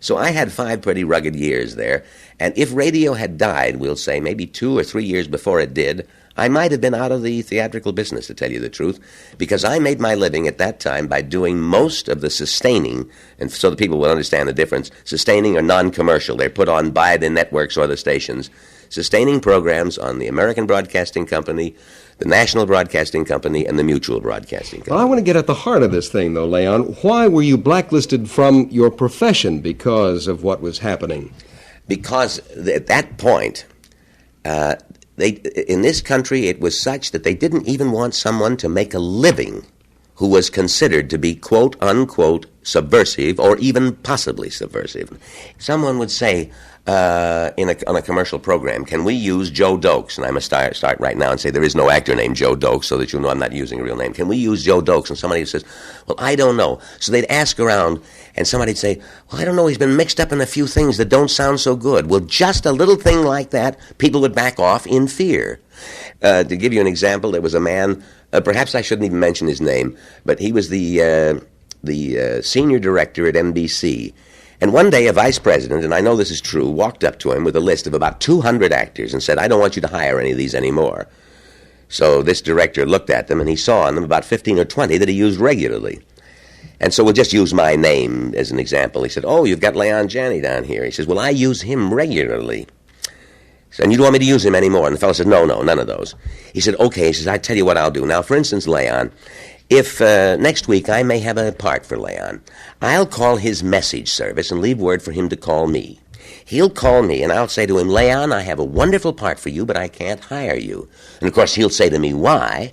Speaker 7: So I had 5 pretty rugged years there, and if radio had died, we'll say, maybe 2 or 3 years before it did, I might have been out of the theatrical business, to tell you the truth, because I made my living at that time by doing most of the sustaining, and so that people will understand the difference, sustaining or non-commercial. They're put on by the networks or the stations, sustaining programs on the American Broadcasting Company, the National Broadcasting Company, and the Mutual Broadcasting Company.
Speaker 4: Well, I want to get at the heart of this thing, though, Leon. Why were you blacklisted from your profession because of what was happening?
Speaker 7: Because at that point, in this country, it was such that they didn't even want someone to make a living who was considered to be, quote, unquote, subversive or even possibly subversive. Someone would say on a commercial program, can we use Joe Dokes? And I must start right now and say there is no actor named Joe Dokes, so that you know I'm not using a real name. Can we use Joe Dokes? And somebody says, well, I don't know. So they'd ask around, and somebody'd say, well, I don't know, he's been mixed up in a few things that don't sound so good. Well, just a little thing like that, people would back off in fear. To give you an example, there was a man, perhaps I shouldn't even mention his name, but he was the senior director at NBC. And one day a vice president, and I know this is true, walked up to him with a list of about 200 actors and said, I don't want you to hire any of these anymore. So this director looked at them, and he saw on them about 15 or 20 that he used regularly. And so we'll just use my name as an example. He said, oh, you've got Leon Janny down here. He says, well, I use him regularly. And you don't want me to use him anymore? And the fellow said, no, none of those. He said, okay. He says, I tell you what I'll do. Now, for instance, Leon, if next week I may have a part for Leon, I'll call his message service and leave word for him to call me. He'll call me, and I'll say to him, Leon, I have a wonderful part for you, but I can't hire you. And, of course, he'll say to me, why?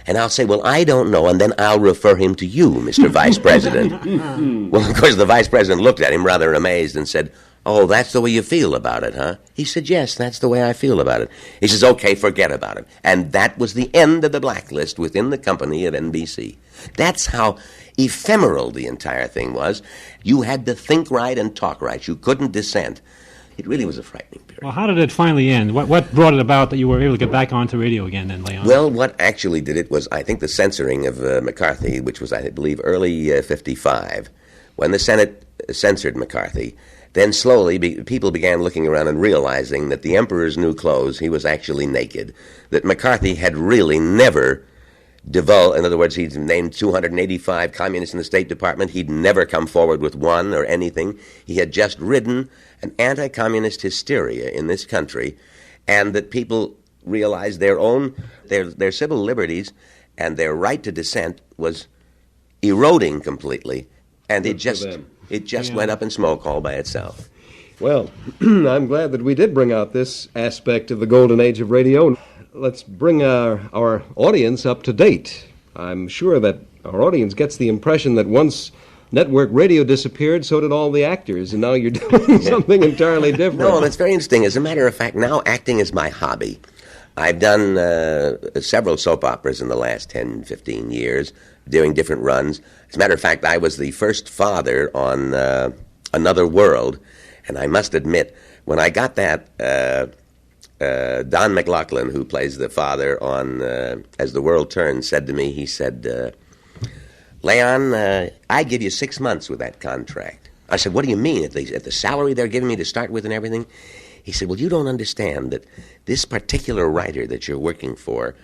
Speaker 7: And I'll say, well, I don't know, and then I'll refer him to you, Mr. Vice President. Well, of course, the Vice President looked at him rather amazed and said, oh, that's the way you feel about it, huh? He said, yes, that's the way I feel about it. He says, okay, forget about it. And that was the end of the blacklist within the company at NBC. That's how ephemeral the entire thing was. You had to think right and talk right. You couldn't dissent. It really was a frightening period.
Speaker 6: Well, how did it finally end? What brought it about that you were able to get back onto radio again then, Leon?
Speaker 7: Well, what actually did it was, I think, the censoring of McCarthy, which was, I believe, early 55. When the Senate censored McCarthy, then slowly people began looking around and realizing that the emperor's new clothes, he was actually naked, that McCarthy had really never divulged. In other words, he'd named 285 communists in the State Department. He'd never come forward with one or anything. He had just ridden an anti-communist hysteria in this country, and that people realized their civil liberties and their right to dissent was eroding completely, and it just went up in smoke all by itself.
Speaker 4: Well, I'm glad that we did bring out this aspect of the golden age of radio. Let's bring our audience up to date. I'm sure that our audience gets the impression that once network radio disappeared, so did all the actors, and now you're doing something entirely different.
Speaker 7: No, that's very interesting. As a matter of fact, now acting is my hobby. I've done several soap operas in the last 10, 15 years, doing different runs. As a matter of fact, I was the first father on Another World, and I must admit, when I got that, Don McLaughlin, who plays the father on As the World Turns, said to me, he said, Leon, I give you 6 months with that contract. I said, what do you mean? At the salary they're giving me to start with and everything? He said, well, you don't understand that this particular writer that you're working for,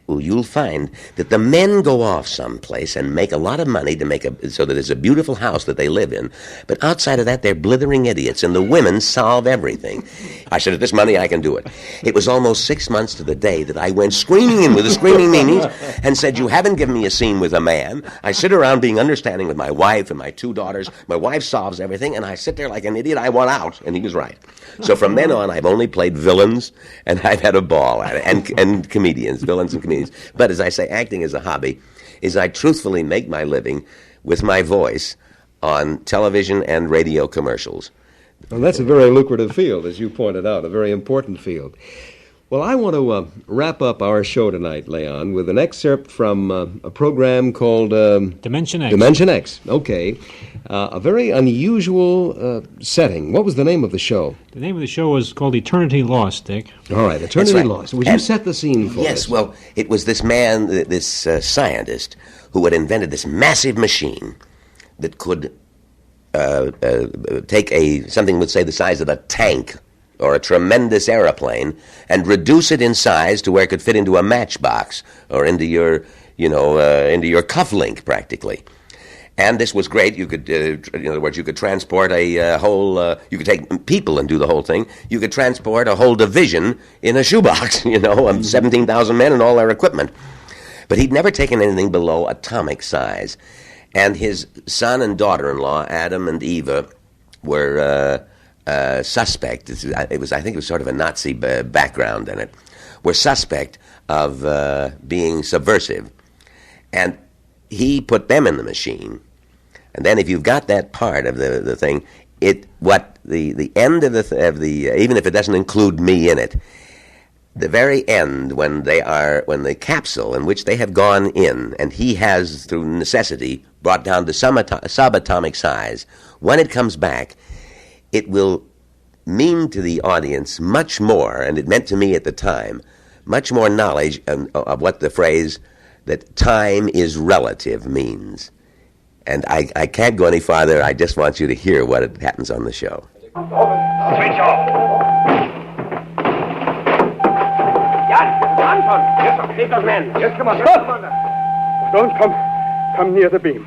Speaker 7: well, you'll find that the men go off someplace and make a lot of money to so that there's a beautiful house that they live in. But outside of that, they're blithering idiots, and the women solve everything. I said, at this money, I can do it. It was almost 6 months to the day that I went screaming in with the screaming meanies and said, you haven't given me a scene with a man. I sit around being understanding with my wife and my 2 daughters. My wife solves everything, and I sit there like an idiot. I want out, and he was right. So from then on, I've only played villains, and I've had a ball at it, and comedians, villains and comedians. But as I say, acting as a hobby is I truthfully make my living with my voice on television and radio commercials.
Speaker 4: Well, that's a very lucrative field, as you pointed out, a very important field. Well, I want to wrap up our show tonight, Leon, with an excerpt from a program called
Speaker 6: Dimension X.
Speaker 4: Dimension X, okay. A very unusual setting. What was the name of the show?
Speaker 6: The name of the show was called Eternity Lost, Dick.
Speaker 4: All right, Eternity Lost. Would you set the scene for us?
Speaker 7: Yes, well, it was this man, this scientist, who had invented this massive machine that could take something would say the size of a tank, or a tremendous aeroplane and reduce it in size to where it could fit into a matchbox or into your, into your cufflink practically. And this was great. You could, in other words, you could transport a whole, you could take people and do the whole thing. You could transport a whole division in a shoebox, 17,000 men and all their equipment. But he'd never taken anything below atomic size. And his son and daughter-in-law, Adam and Eva, were suspect. I think it was sort of a Nazi background in it. Were suspect of being subversive. And he put them in the machine. And then if you've got that part of the thing, the end of the even if it doesn't include me in it, the very end when the capsule in which they have gone in, and he has through necessity brought down to subatomic size, when it comes back, it will mean to the audience much more, and it meant to me at the time, much more knowledge of what the phrase that time is relative means. And I can't go any farther. I just want you to hear what happens on the show.
Speaker 17: Switch off.
Speaker 18: Anton! Yes, sir. Take those men.
Speaker 17: Yes, Commander.
Speaker 18: Stop!
Speaker 17: Don't come near the beam.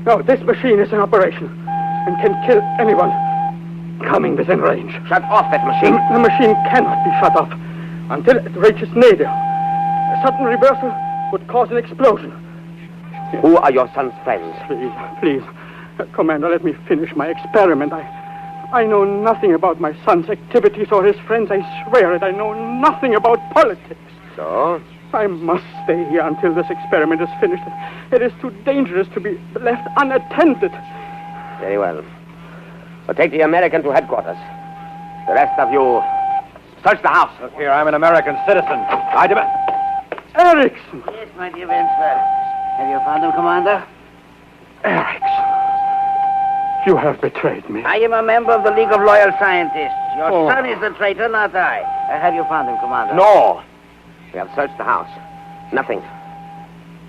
Speaker 17: No, this machine is in operation and can kill anyone coming within range.
Speaker 18: Shut off that machine.
Speaker 17: The machine cannot be shut off until it reaches nadir. A sudden reversal would cause an explosion.
Speaker 18: Who are your son's friends?
Speaker 17: Please, Commander, let me finish my experiment. I know nothing about my son's activities or his friends. I swear it. I know nothing about politics.
Speaker 18: So?
Speaker 17: I must stay here until this experiment is finished. It is too dangerous to be left unattended.
Speaker 18: Very well. Well, take the American to headquarters. The rest of you, search the house.
Speaker 19: Look here, I'm an American citizen. I demand...
Speaker 17: Erickson!
Speaker 20: Yes, my dear Winsford. Have you found him, Commander?
Speaker 17: Erickson. You have betrayed me.
Speaker 20: I am a member of the League of Loyal Scientists. Your
Speaker 17: Oh.
Speaker 20: son is the traitor, not I. Have you found him, Commander?
Speaker 18: No. We have searched the house. Nothing.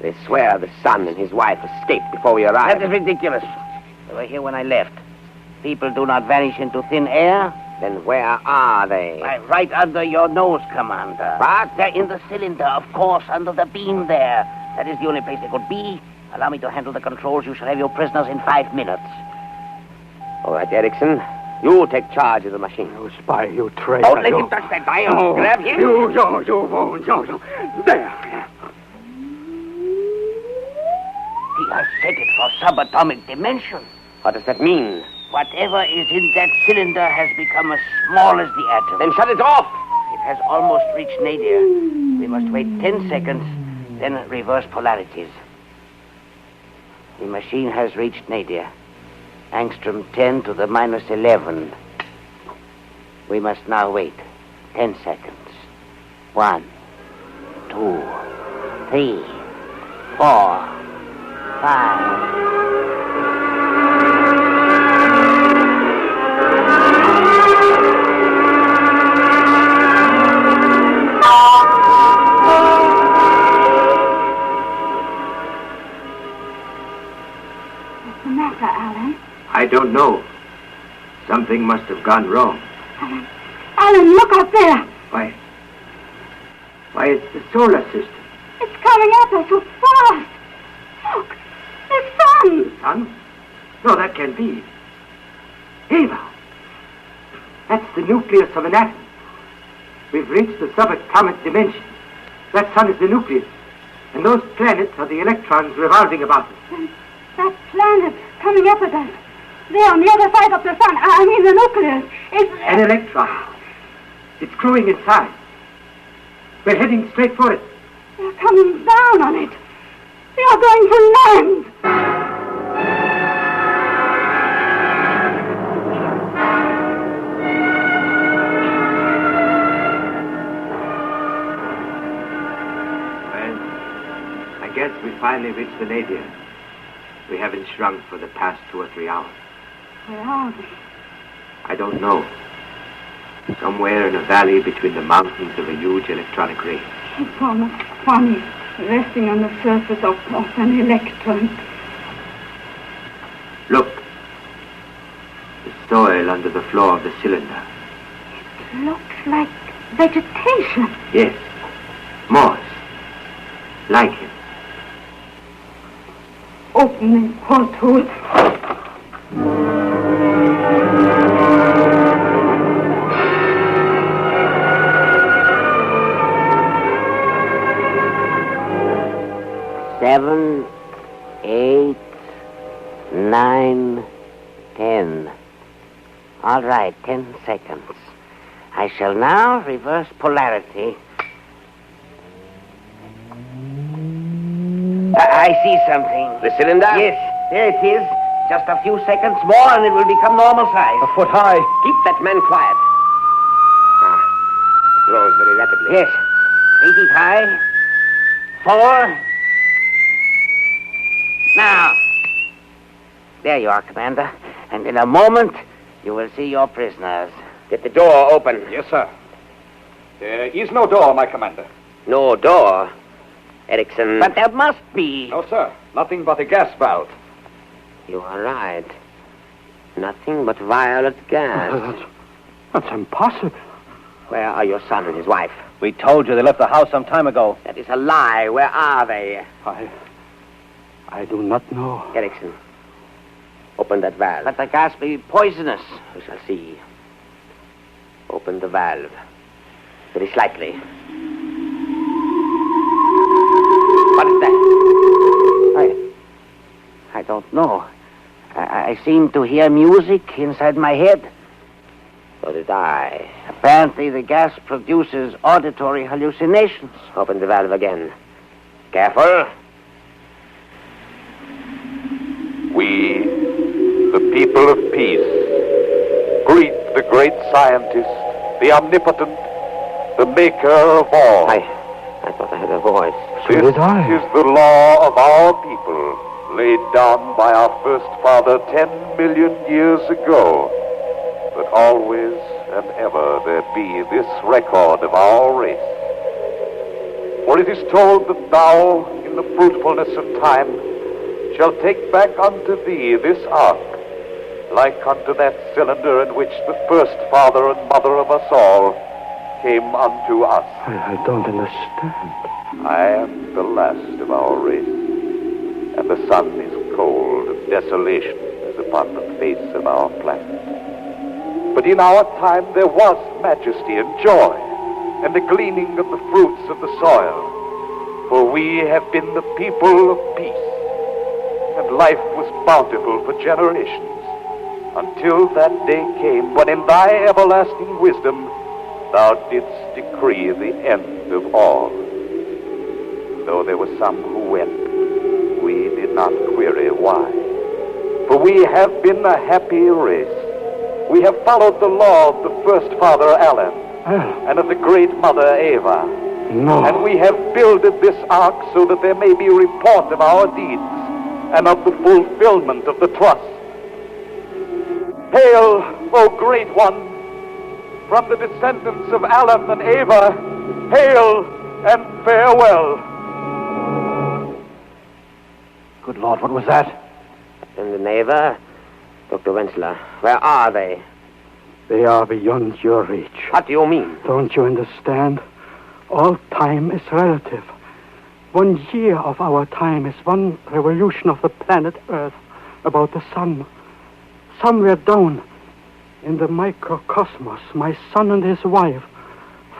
Speaker 18: They swear the son and his wife escaped before we arrived.
Speaker 20: That is ridiculous. They were here when I left. People do not vanish into thin air.
Speaker 18: Then where are they?
Speaker 20: Right under your nose, Commander.
Speaker 18: What?
Speaker 20: They're in the cylinder, of course, under the beam there. That is the only place they could be. Allow me to handle the controls. You shall have your prisoners in 5 minutes.
Speaker 18: All right, Erickson. You take charge of the machine.
Speaker 17: You spy, you traitor.
Speaker 18: Don't let him touch that dial.
Speaker 17: No.
Speaker 18: Grab him.
Speaker 17: You won't. No. There.
Speaker 20: He has set it for subatomic dimension.
Speaker 18: What does that mean?
Speaker 20: Whatever is in that cylinder has become as small as the atom.
Speaker 18: Then shut it off.
Speaker 20: It has almost reached nadir. We must wait 10 seconds, then reverse polarities. The machine has reached nadir. Angstrom 10 to the minus 11. We must now wait 10 seconds. 1, 2, 3, 4, 5...
Speaker 19: I don't know. Something must have gone wrong.
Speaker 13: Alan, look up there.
Speaker 19: Why, it's the solar system.
Speaker 13: It's coming at us so fast. Look, the sun.
Speaker 19: Sun? No, that can't be. Eva! That's the nucleus of an atom. We've reached the subatomic dimension. That sun is the nucleus. And those planets are the electrons revolving about it.
Speaker 13: That planet coming up at us. There on the other side of the sun. I mean the nucleus. It's...
Speaker 19: An electron. It's growing in size. We're heading straight for it.
Speaker 13: They're coming down on it. They are going to land.
Speaker 19: Well, I guess we finally reached the nadir. We haven't shrunk for the past 2 or 3 hours.
Speaker 13: Where are they?
Speaker 19: I don't know. Somewhere in a valley between the mountains of a huge electronic ray.
Speaker 13: It's almost funny, resting on the surface of an electron.
Speaker 19: Look. The soil under the floor of the cylinder.
Speaker 14: Looks like vegetation.
Speaker 19: Yes. Moss. Like him.
Speaker 14: Opening porthole.
Speaker 20: Seven, 8, 9, 10. All right, 10 seconds. I shall now reverse polarity. I see something.
Speaker 18: The cylinder?
Speaker 20: Yes, there it is. Just a few seconds more and it will become normal size.
Speaker 18: A foot high. Keep that man quiet. It grows very rapidly.
Speaker 20: Yes. 3 feet high. 4. Now. There you are, Commander. And in a moment, you will see your prisoners.
Speaker 18: Get the door open.
Speaker 21: Yes, sir. There is no door, my commander.
Speaker 18: No door? Erickson.
Speaker 20: But there must be.
Speaker 21: No, sir. Nothing but a gas valve.
Speaker 18: You are right. Nothing but violet gas.
Speaker 17: That's impossible.
Speaker 18: Where are your son and his wife?
Speaker 21: We told you they left the house some time ago.
Speaker 18: That is a lie. Where are they?
Speaker 17: I do not know.
Speaker 18: Erickson, open that valve.
Speaker 20: But the gas may be poisonous.
Speaker 18: We shall see. Open the valve. Very slightly. What is that?
Speaker 20: I don't know. I seem to hear music inside my head.
Speaker 18: So did I.
Speaker 20: Apparently the gas produces auditory hallucinations.
Speaker 18: Open the valve again. Careful.
Speaker 22: We, the people of peace, greet the great scientist, the omnipotent, the maker of all.
Speaker 18: I thought I heard a voice.
Speaker 22: This is the law of our people, laid down by our first father 10 million years ago. But always and ever there be this record of our race. For it is told that thou, in the fruitfulness of time, shall take back unto thee this ark, like unto that cylinder in which the first father and mother of us all came unto us.
Speaker 17: I don't understand.
Speaker 22: I am the last of our race, and the sun is cold, and desolation is upon the face of our planet. But in our time there was majesty and joy, and the gleaning of the fruits of the soil, for we have been the people of peace. And life was bountiful for generations, until that day came when in thy everlasting wisdom thou didst decree the end of all. Though there were some who wept, we did not query why. For we have been a happy race. We have followed the law of the first father Alan, and of the great mother Eva.
Speaker 17: No.
Speaker 22: And we have builded this ark so that there may be a report of our deeds, and of the fulfillment of the trust. Hail, O great one, from the descendants of Alan and Eva, hail and farewell.
Speaker 21: Good Lord, what was that?
Speaker 18: And the neighbor, Dr. Wenzler, where are they?
Speaker 17: They are beyond your reach.
Speaker 18: What do you mean?
Speaker 17: Don't you understand? All time is relative. 1 year of our time is one revolution of the planet Earth about the sun. Somewhere down in the microcosmos, my son and his wife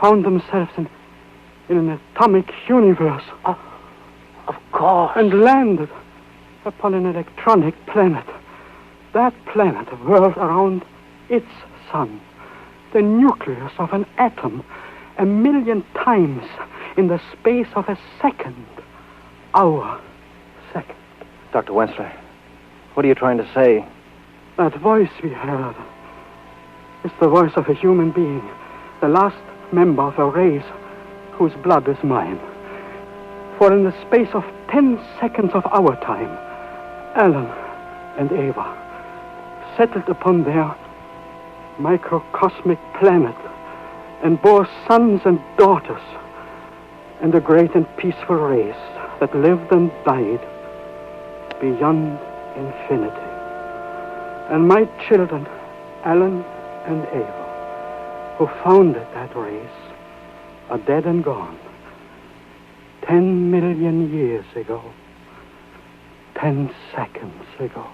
Speaker 17: found themselves in an atomic universe.
Speaker 20: Of course.
Speaker 17: And landed upon an electronic planet. That planet whirls around its sun, the nucleus of an atom, 1,000,000 times in the space of a second. Our second.
Speaker 21: Dr. Wenzler, what are you trying to say?
Speaker 17: That voice we heard is the voice of a human being, the last member of a race whose blood is mine. For in the space of 10 seconds of our time, Alan and Eva settled upon their microcosmic planet and bore sons and daughters, and a great and peaceful race that lived and died beyond infinity. And my children, Alan and Eva, who founded that race are dead and gone. 10 million years ago. 10 seconds ago.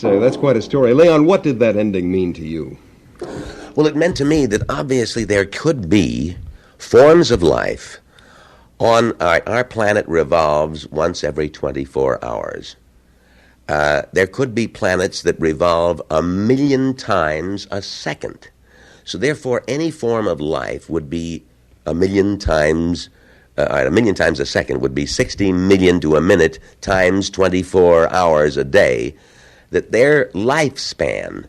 Speaker 4: That's quite a story. Leon, what did that ending mean to you?
Speaker 7: Well, it meant to me that obviously there could be forms of life on our planet revolves once every 24 hours. There could be planets that revolve 1,000,000 times a second. So therefore, any form of life would be 1,000,000 times, 1,000,000 times a second would be 60 million to a minute times 24 hours a day, that their lifespan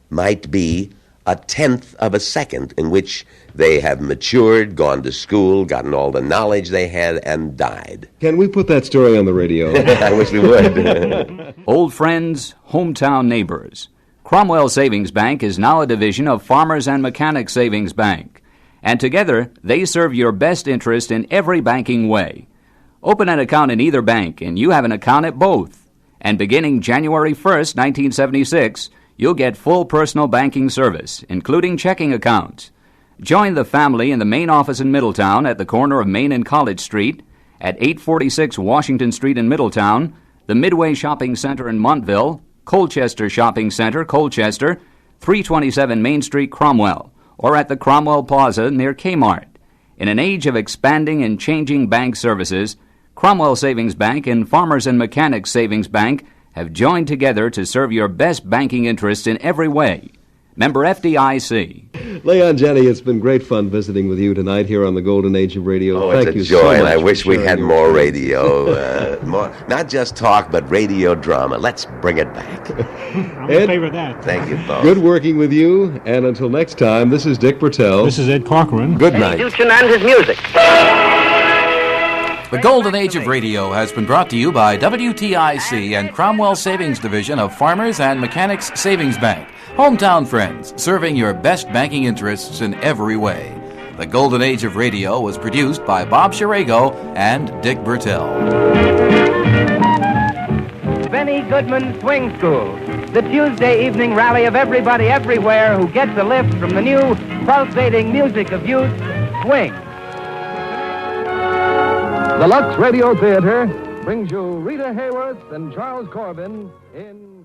Speaker 7: might be 1/10 of a second in which they have matured, gone to school, gotten all the knowledge they had, and died.
Speaker 4: Can we put that story on the radio?
Speaker 7: I wish we would.
Speaker 16: Old friends, hometown neighbors. Cromwell Savings Bank is now a division of Farmers and Mechanics Savings Bank, and together they serve your best interest in every banking way. Open an account in either bank, and you have an account at both. And beginning January 1st, 1976, you'll get full personal banking service, including checking accounts. Join the family in the main office in Middletown at the corner of Main and College Street, at 846 Washington Street in Middletown, the Midway Shopping Center in Montville, Colchester Shopping Center, Colchester, 327 Main Street, Cromwell, or at the Cromwell Plaza near Kmart. In an age of expanding and changing bank services, Cromwell Savings Bank and Farmers and Mechanics Savings Bank have joined together to serve your best banking interests in every way. Member FDIC.
Speaker 4: Leon, Janny, it's been great fun visiting with you tonight here on the Golden Age of Radio.
Speaker 7: Oh,
Speaker 4: Thank
Speaker 7: it's
Speaker 4: you
Speaker 7: a joy,
Speaker 4: so much
Speaker 7: and I
Speaker 4: for
Speaker 7: wish we
Speaker 4: sharing
Speaker 7: had
Speaker 4: your
Speaker 7: more
Speaker 4: experience.
Speaker 7: radio. More, not just talk, but radio drama. Let's bring it back.
Speaker 6: I'm in favor of that.
Speaker 7: Thank you both.
Speaker 4: Good working with you, and until next time, this is Dick Bertel.
Speaker 6: This is Ed Corcoran.
Speaker 4: Good night.
Speaker 20: Duchin and his music.
Speaker 5: The Golden Age of Radio has been brought to you by WTIC and Cromwell Savings Division of Farmers and Mechanics Savings Bank. Hometown friends, serving your best banking interests in every way. The Golden Age of Radio was produced by Bob Shirago and Dick Bertel.
Speaker 9: Benny Goodman Swing School, the Tuesday evening rally of everybody everywhere who gets a lift from the new pulsating music of youth, swing.
Speaker 12: The Lux Radio Theater brings you Rita Hayworth and Charles Corbin in